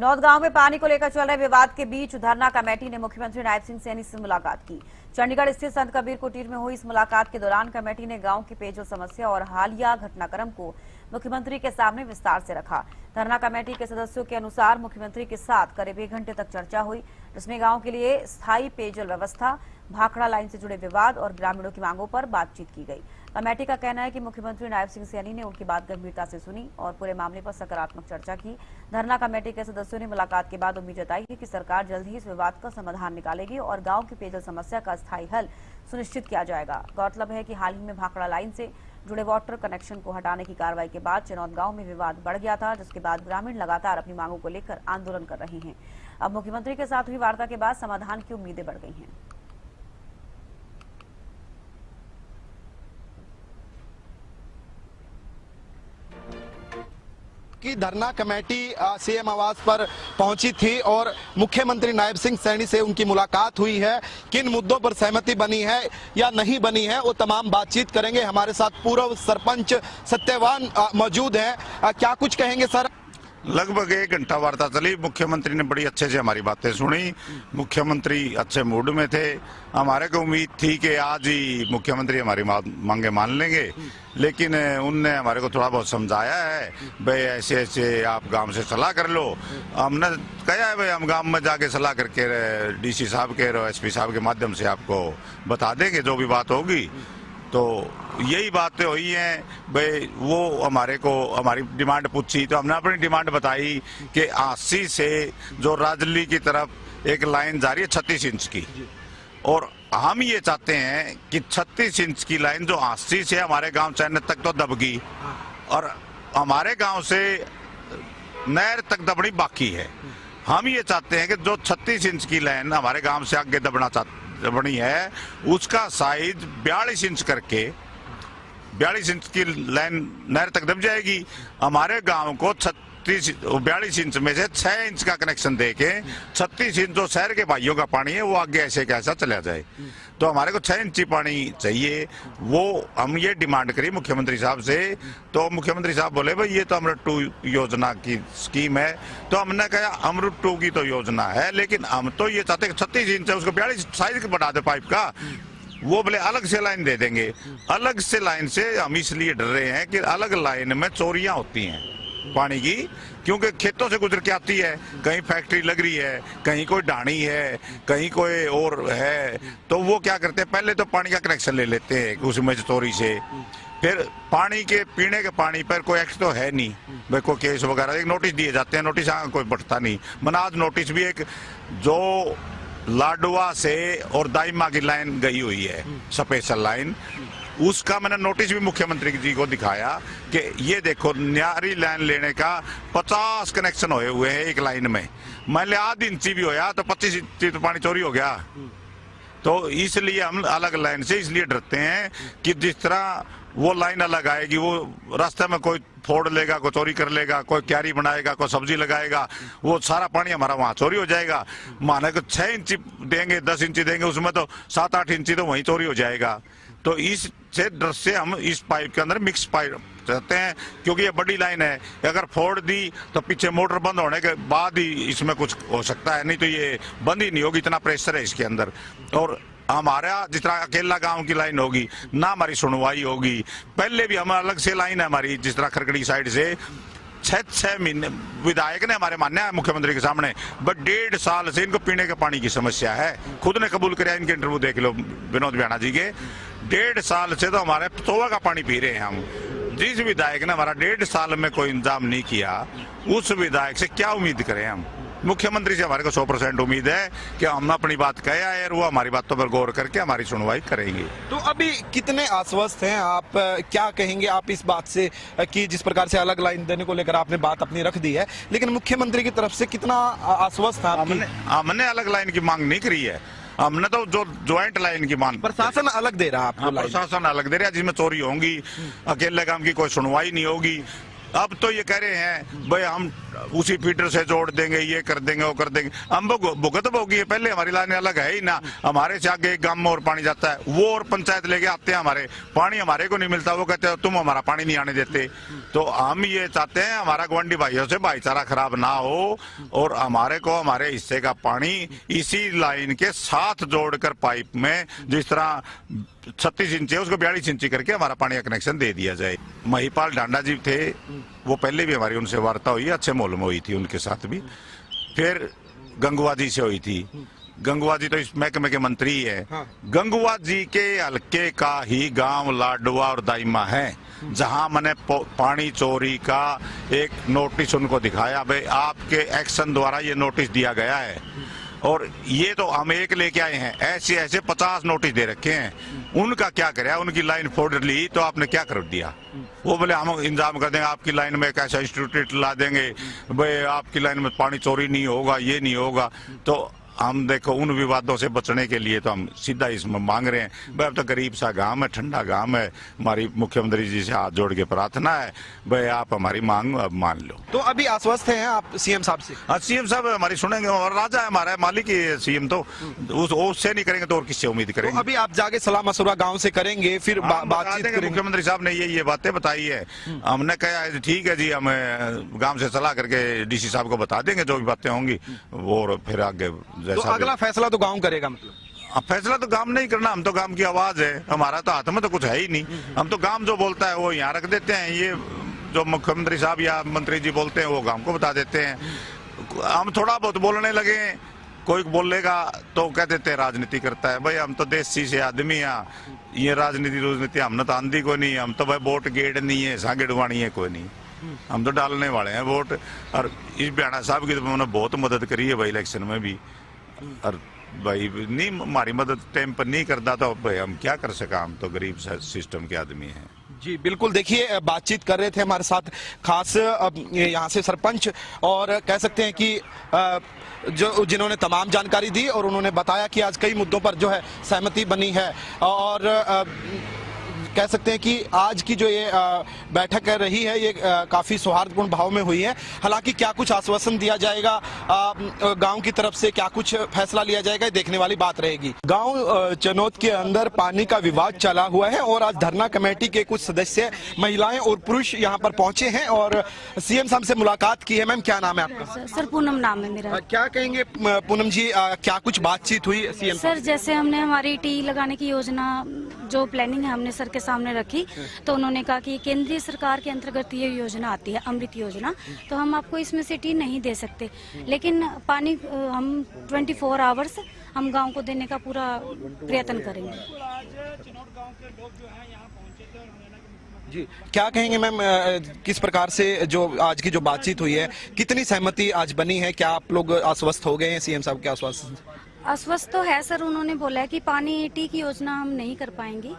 Nod गांव में पानी को लेकर चल रहे विवाद के बीच धरना कमेटी ने मुख्यमंत्री नायब सिंह सैनी से मुलाकात की। चंडीगढ़ स्थित संत कबीर कुटीर में हुई इस मुलाकात के दौरान कमेटी ने गांव की पेयजल समस्या और हालिया घटनाक्रम को मुख्यमंत्री के सामने विस्तार से रखा। धरना कमेटी के सदस्यों के अनुसार मुख्यमंत्री के साथ करीब 1 घंटे तक चर्चा हुई, जिसमें गांव के लिए स्थायी पेयजल व्यवस्था, भाखड़ा लाइन से जुड़े विवाद और ग्रामीणों की मांगों पर बातचीत की गई। कमेटी का कहना है कि मुख्यमंत्री नायब सिंह सैनी ने उनकी बात गंभीरता से सुनी और पूरे मामले पर सकारात्मक चर्चा की। धरना कमेटी के सदस्यों ने मुलाकात के बाद उम्मीद जताई है कि सरकार जल्द ही इस विवाद का समाधान निकालेगी और गांव की पेयजल समस्या का स्थायी हल सुनिश्चित किया जाएगा। गौरतलब है कि हाल ही में भाखड़ा लाइन से जुड़े वाटर कनेक्शन को हटाने की कार्रवाई के बाद चनौद गांव में विवाद बढ़ गया था, जिसके बाद ग्रामीण लगातार अपनी मांगों को लेकर आंदोलन कर रहे हैं। अब मुख्यमंत्री के साथ हुई वार्ता के बाद समाधान की उम्मीदें बढ़ गई हैं। की धरना कमेटी सीएम आवास पर पहुंची थी और मुख्यमंत्री नायब सिंह सैनी से उनकी मुलाकात हुई है। किन मुद्दों पर सहमति बनी है या नहीं बनी है वो तमाम बातचीत करेंगे। हमारे साथ पूर्व सरपंच सत्यवान मौजूद हैं। क्या कुछ कहेंगे सर? लगभग 1 घंटा वार्ता चली। मुख्यमंत्री ने बड़ी अच्छे से हमारी बातें सुनी। मुख्यमंत्री अच्छे मूड में थे। हमारे को उम्मीद थी कि आज ही मुख्यमंत्री हमारी मांगे मान लेंगे, लेकिन उनने हमारे को थोड़ा बहुत समझाया है, भाई ऐसे ऐसे आप गांव से सलाह कर लो। हमने कहा है भाई हम गांव में जाके सलाह करके डीसी साहब के और एसपी साहब के माध्यम से आपको बता देंगे जो भी बात होगी। तो यही बातें हुई हैं भाई। वो हमारे को हमारी डिमांड पूछी तो हमने अपनी डिमांड बताई कि 80 से जो राजली की तरफ एक लाइन जा रही है 36 इंच की, और हम ये चाहते हैं कि 36 इंच की लाइन जो 80 से हमारे गांव चैन तक तो दबगी और हमारे गांव से नहर तक दबनी बाकी है। हम ये चाहते हैं कि जो 36 इंच की लाइन हमारे गांव से आगे दबनी है उसका साइज 42 इंच करके 42 इंच की लाइन नहर तक दब जाएगी। हमारे गांव को 42 इंच में से 6 इंच का कनेक्शन देके 36 इंच जो शहर के भाइयों का पानी है वो आगे ऐसे कैसा चला जाए। तो हमारे को 6 इंची पानी चाहिए। वो हम ये डिमांड करी मुख्यमंत्री साहब से। तो मुख्यमंत्री साहब बोले भाई ये तो अमृत 2 योजना की स्कीम है। तो हमने कहा अमृत 2 की तो योजना है, लेकिन हम तो ये चाहते हैं 36 इंच है उसको 42 साइज बढ़ा दे पाइप का। वो बोले अलग से लाइन दे देंगे। अलग से लाइन से हम इसलिए डर रहे हैं कि अलग लाइन में चोरियां होती हैं पानी की, क्योंकि खेतों से गुजर के आती है। कहीं फैक्ट्री लग रही है, कहीं कोई ढाणी है, कहीं कोई और है। तो वो क्या करते हैं, पहले तो पानी का कनेक्शन ले लेते हैं उसमें चोरी से। फिर पानी के पीने के पानी पर कोई एक्ट तो है नहीं भाई, कोई केस वगैरह एक नोटिस दिए जाते हैं, नोटिस आगे कोई बढ़ता नहीं। मनाज नोटिस भी एक जो लाडवा से और दाइमा की लाइन गई हुई है स्पेशल लाइन, उसका मैंने नोटिस भी मुख्यमंत्री जी को दिखाया कि ये देखो न्यारी लाइन लेने का 50 कनेक्शन हुए हुए हैं एक लाइन में। मान लिया आधी इंची भी होया तो 25 इंची तो पानी चोरी हो गया। तो इसलिए हम अलग लाइन से इसलिए डरते हैं कि जिस तरह वो लाइन अलग आएगी, वो रास्ते में कोई फोड़ लेगा, कोई चोरी कर लेगा, कोई क्यारी बनाएगा, कोई सब्जी लगाएगा, वो सारा पानी हमारा वहाँ चोरी हो जाएगा। माने को 6 इंची देंगे, 10 इंची देंगे, उसमें तो 7-8 इंची तो वहीं चोरी हो जाएगा। तो इस डर से हम इस पाइप के अंदर मिक्स पाइप चाहते हैं, क्योंकि ये बड़ी लाइन है। अगर फोड़ दी तो पीछे मोटर बंद होने के बाद ही इसमें कुछ हो सकता है, नहीं तो ये बंद ही नहीं होगी, इतना प्रेशर है इसके अंदर। और हमारा जिस तरह अकेला गांव की लाइन होगी ना हमारी सुनवाई होगी। पहले भी हम अलग से लाइन है हमारी, जिस तरह खरकड़ी साइड से 6 महीने विधायक ने हमारे मान्य है मुख्यमंत्री के सामने, बट 1.5 साल से इनको पीने के पानी की समस्या है। खुद ने कबूल किया, इनके इंटरव्यू देख लो विनोद बियाना जी के। 1.5 साल से तो हमारे तोवा का पानी पी रहे हैं हम। जिस विधायक ने हमारा 1.5 साल में कोई इंतजाम नहीं किया, उस विधायक से क्या उम्मीद करें हम? मुख्यमंत्री से हमारे को 100% उम्मीद है कि हम अपनी बात कहा है और वो हमारी बातों पर गौर करके हमारी सुनवाई करेंगे। तो अभी कितने आश्वस्त हैं आप? क्या कहेंगे आप इस बात से कि जिस प्रकार से अलग लाइन देने को लेकर आपने बात अपनी रख दी है, लेकिन मुख्यमंत्री की तरफ से कितना आश्वस्त है? हमने अलग लाइन की मांग नहीं करी है। हमने तो जो ज्वाइंट लाइन की मांग, प्रशासन अलग दे रहा है आपको। प्रशासन अलग दे रहा है, जिसमें चोरी होंगी, अकेले काम की कोई सुनवाई नहीं होगी। अब तो ये कह रहे हैं भाई हम उसी फीडर से जोड़ देंगे, ये कर देंगे, वो कर देंगे। हम भुगत भोगी है, पहले हमारी लाइन अलग है ही ना। हमारे से आगे एक गांव में और पानी जाता है, वो और पंचायत लेके आते हैं, हमारे पानी हमारे को नहीं मिलता, वो कहते हैं तुम हमारा पानी नहीं आने देते। तो हम ये चाहते हैं हमारा गवंडी भाइयों से भाईचारा खराब ना हो और हमारे को हमारे हिस्से का पानी इसी लाइन के साथ जोड़कर पाइप में, जिस तरह 36 इंची है उसको 42 इंची करके हमारा पानी का कनेक्शन दे दिया जाए। महिपाल ढांडा जी थे, वो पहले भी हमारी उनसे वार्ता हुई, अच्छे मोल में हुई थी उनके साथ भी। फिर गंगुआ जी से हुई थी। गंगुआ जी तो इस महकमे के मंत्री है। हाँ। गंगुआ जी के हल्के का ही गांव लाडवा और दाइमा है, जहां मैंने पानी चोरी का एक नोटिस उनको दिखाया, भाई आपके एक्शन द्वारा ये नोटिस दिया गया है। और ये तो हम एक लेके आए हैं, ऐसे ऐसे 50 नोटिस दे रखे हैं। उनका क्या करे, उनकी लाइन फोड़ ली तो आपने क्या कर दिया? वो बोले हम इंतजाम कर देंगे, आपकी लाइन में एक ऐसा इंस्टीट्यूट ला देंगे, भाई आपकी लाइन में पानी चोरी नहीं होगा, ये नहीं होगा। तो हम देखो उन विवादों से बचने के लिए तो हम सीधा इसमें मांग रहे हैं, भाई अब तो गरीब सा गांव है, ठंडा गांव है, हमारी मुख्यमंत्री जी से हाथ जोड़ के प्रार्थना है, भाई आप हमारी मांग अब मान लो। तो अभी आश्वस्त हैं आप सीएम साहब से? हाँ, सीएम साहब हमारी सुनेंगे, और राजा है हमारा, मालिक ही सीएम, तो उससे नहीं करेंगे तो और किससे उम्मीद करेंगे? तो अभी आप जाके सलाह मशवरा गाँव से करेंगे, फिर बातचीत करेंगे? मुख्यमंत्री साहब ने ये बातें बताई है, हमने कहा ठीक है जी, हम गाँव से सलाह करके डीसी साहब को बता देंगे जो भी बातें होंगी, और फिर आगे तो अगला फैसला तो गांव करेगा? मतलब फैसला तो गांव नहीं करना, हम तो गांव की आवाज है, हमारा तो हाथ में तो कुछ है ही नहीं। हम तो गांव जो बोलता है वो यहाँ रख देते हैं, ये जो मुख्यमंत्री साहब या मंत्री जी बोलते हैं वो गांव को बता देते हैं। हम थोड़ा बहुत बोलने लगे, कोई बोलेगा तो कह देते हैं राजनीति करता है। भाई हम तो देसी से आदमी हैं, ये राजनीति हमने तो आंधी को नहीं, हम तो भाई वोट गेड़ नहीं है, सागेड़वाणी है कोई नहीं, हम तो डालने वाले हैं वोट। और इस बियाणा साहब की तो उन्होंने बहुत मदद करी है भाई इलेक्शन में भी, और भाई नहीं हमारी मदद टाइम पर नहीं करता तो भाई हम क्या कर सका, हम तो गरीब सिस्टम के आदमी हैं। जी बिल्कुल, देखिए बातचीत कर रहे थे हमारे साथ खास यहाँ से सरपंच, और कह सकते हैं कि जो जिन्होंने तमाम जानकारी दी, और उन्होंने बताया कि आज कई मुद्दों पर जो है सहमति बनी है, और कह सकते हैं कि आज की जो ये बैठक रही है ये काफी सौहार्दपूर्ण भाव में हुई है। हालांकि क्या कुछ आश्वासन दिया जाएगा गांव की तरफ से, क्या कुछ फैसला लिया जाएगा, देखने वाली बात रहेगी। गांव चनौत के अंदर पानी का विवाद चला हुआ है, और आज धरना कमेटी के कुछ सदस्य महिलाएं और पुरुष यहां पर पहुंचे हैं और सीएम साहब से मुलाकात की है। मैम क्या नाम है आपका? सर पूनम नाम है मेरा। क्या कहेंगे पूनम जी, क्या कुछ बातचीत हुई सीएम? सर जैसे हमने हमारी टी लगाने की योजना जो प्लानिंग है हमने सर के सामने रखी, तो उन्होंने कहा कि केंद्रीय सरकार के अंतर्गत ये योजना आती है अमृत योजना, तो हम आपको इसमें से टी नहीं दे सकते, लेकिन पानी हम 24 आवर्स हम गांव को देने का पूरा प्रयत्न करेंगे। जी क्या कहेंगे मैम, किस प्रकार से जो आज की जो बातचीत हुई है, कितनी सहमति आज बनी है? क्या आप लोग आश्वस्त हो गए हैं सीएम साहब के आश्वासन? आश्वस्त तो है सर, उन्होंने बोला है कि पानी टी की योजना हम नहीं कर पाएंगे,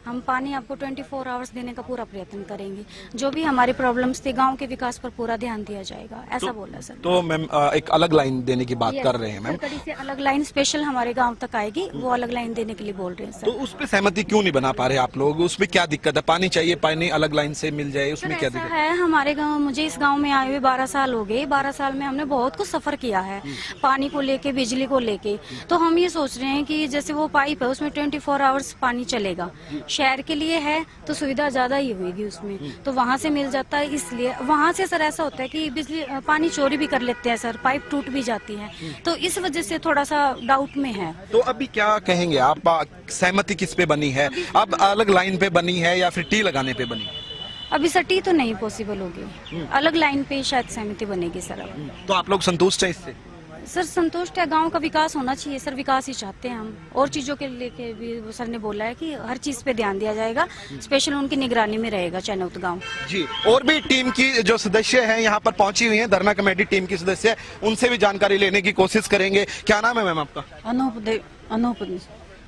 हम पानी आपको 24 आवर्स देने का पूरा प्रयत्न करेंगे, जो भी हमारी प्रॉब्लम्स थी गांव के विकास पर पूरा ध्यान दिया जाएगा, ऐसा बोला सर। तो मैम एक अलग लाइन देने की बात कर रहे हैं मैम, सरकड़ी से अलग लाइन स्पेशल हमारे गांव तक आएगी, वो अलग लाइन देने के लिए बोल रहे हैं सर। तो उस पर सहमति क्यों नहीं बना पा रहे आप लोग? उसमें क्या दिक्कत है? पानी चाहिए, पानी अलग लाइन से मिल जाए, उसमें क्या दिक्कत है? हमारे गाँव, मुझे इस गाँव में आए हुए 12 साल हो गए, 12 साल में हमने बहुत कुछ सफर किया है पानी को लेके, बिजली को लेके, तो हम ये सोच रहे हैं कि जैसे वो पाइप है उसमें 24 आवर्स पानी चलेगा, शहर के लिए है तो सुविधा ज्यादा ही होगी उसमें, तो वहाँ से मिल जाता है, इसलिए वहाँ से सर ऐसा होता है कि बिजली पानी चोरी भी कर लेते हैं सर, पाइप टूट भी जाती है, तो इस वजह से थोड़ा सा डाउट में है। तो अभी क्या कहेंगे आप, सहमति किस पे बनी है? अब अलग लाइन पे बनी है या फिर टी लगाने पे बनी? अभी सर टी तो नहीं पॉसिबल होगी, अलग लाइन पे शायद सहमति बनेगी सर। अब तो आप लोग संतुष्ट हैं इससे? सर संतुष्ट है, गांव का विकास होना चाहिए सर, विकास ही चाहते हैं हम, और चीजों के लेके भी सर ने बोला है कि हर चीज पे ध्यान दिया जाएगा, स्पेशल उनकी निगरानी में रहेगा चनौत गांव। जी और भी टीम की जो सदस्य हैं यहाँ पर पहुंची हुई हैं, धरना कमेटी टीम की सदस्य, उनसे भी जानकारी लेने की कोशिश करेंगे। क्या नाम है मैम आपका? अनूप।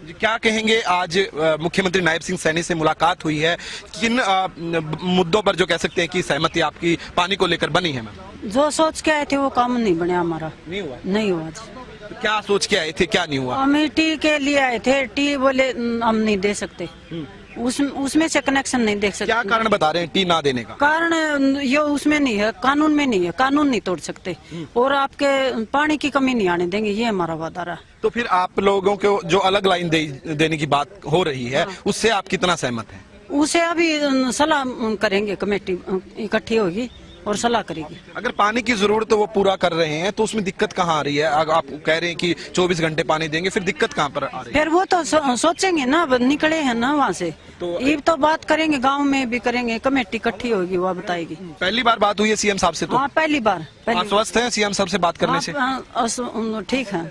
जी क्या कहेंगे, आज मुख्यमंत्री नायब सिंह सैनी से मुलाकात हुई है, किन मुद्दों पर जो कह सकते हैं कि सहमति आपकी पानी को लेकर बनी है मैम? जो सोच के आए थे वो काम नहीं बना हमारा, नहीं हुआ। तो क्या सोच के आए थे, क्या नहीं हुआ? हम टी के लिए आए थे, टी बोले हम नहीं दे सकते, उसमें से कनेक्शन नहीं देख सकते। क्या कारण बता रहे हैं टी ना देने का? कारण ये उसमें नहीं है, कानून में नहीं है, कानून नहीं तोड़ सकते और आपके पानी की कमी नहीं आने देंगे, ये हमारा वादा रहा। तो फिर आप लोगों को जो अलग लाइन देने की बात हो रही है उससे आप कितना सहमत हैं? उसे अभी सलाह करेंगे, कमेटी इकट्ठी होगी और सलाह करेगी। अगर पानी की जरूरत वो पूरा कर रहे हैं तो उसमें दिक्कत कहाँ आ रही है? अगर आप कह रहे हैं कि 24 घंटे पानी देंगे, फिर दिक्कत कहाँ पर आ रही है? फिर वो तो सोचेंगे ना, अब निकले हैं ना वहाँ से, तो ये तो बात करेंगे, गांव में भी करेंगे, कमेटी इकट्ठी होगी, वो बताएगी। पहली बार बात हुई है सीएम साहब से? तो हाँ, पहली बार। आश्वस्त हैं सीएम साहब से बात करने से? ठीक है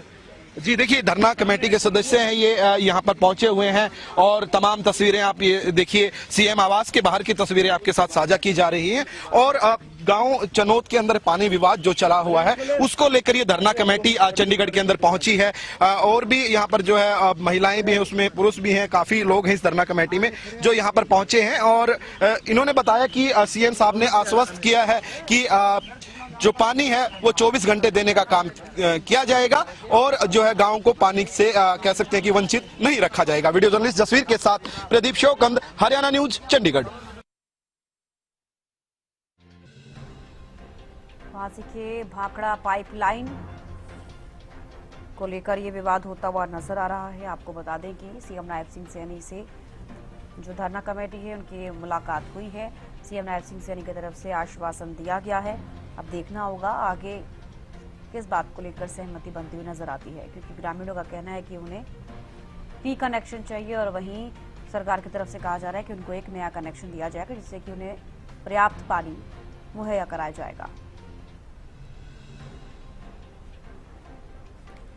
जी। देखिए, धरना कमेटी के सदस्य हैं ये, यहाँ पर पहुंचे हुए हैं और तमाम तस्वीरें आप ये देखिए, सीएम आवास के बाहर की तस्वीरें आपके साथ साझा की जा रही हैं और गांव चनोद के अंदर पानी विवाद जो चला हुआ है उसको लेकर ये धरना कमेटी चंडीगढ़ के अंदर पहुंची है। और भी यहाँ पर जो है महिलाएं भी हैं, उसमें पुरुष भी हैं, काफी लोग हैं इस धरना कमेटी में जो यहाँ पर पहुंचे हैं और इन्होंने बताया कि सीएम साहब ने आश्वस्त किया है कि जो पानी है वो 24 घंटे देने का काम किया जाएगा और जो है गांव को पानी से कह सकते हैं कि वंचित नहीं रखा जाएगा। वीडियो जर्नलिस्ट जसवीर के साथ प्रदीप शोकंद, हरियाणा न्यूज, चंडीगढ़। फांसी के भाखड़ा पाइपलाइन को लेकर ये विवाद होता हुआ नजर आ रहा है। आपको बता दें कि सीएम नायब सिंह सैनी से जो धरना कमेटी है उनकी मुलाकात हुई है। सीएम नायब सिंह सैनी की तरफ से आश्वासन दिया गया है। अब देखना होगा आगे किस बात को लेकर सहमति बनती हुई नजर आती है, क्योंकि ग्रामीणों का कहना है कि उन्हें टी कनेक्शन चाहिए और वहीं सरकार की तरफ से कहा जा रहा है कि उनको एक नया कनेक्शन दिया जाएगा जिससे कि उन्हें पर्याप्त पानी मुहैया कराया जाएगा।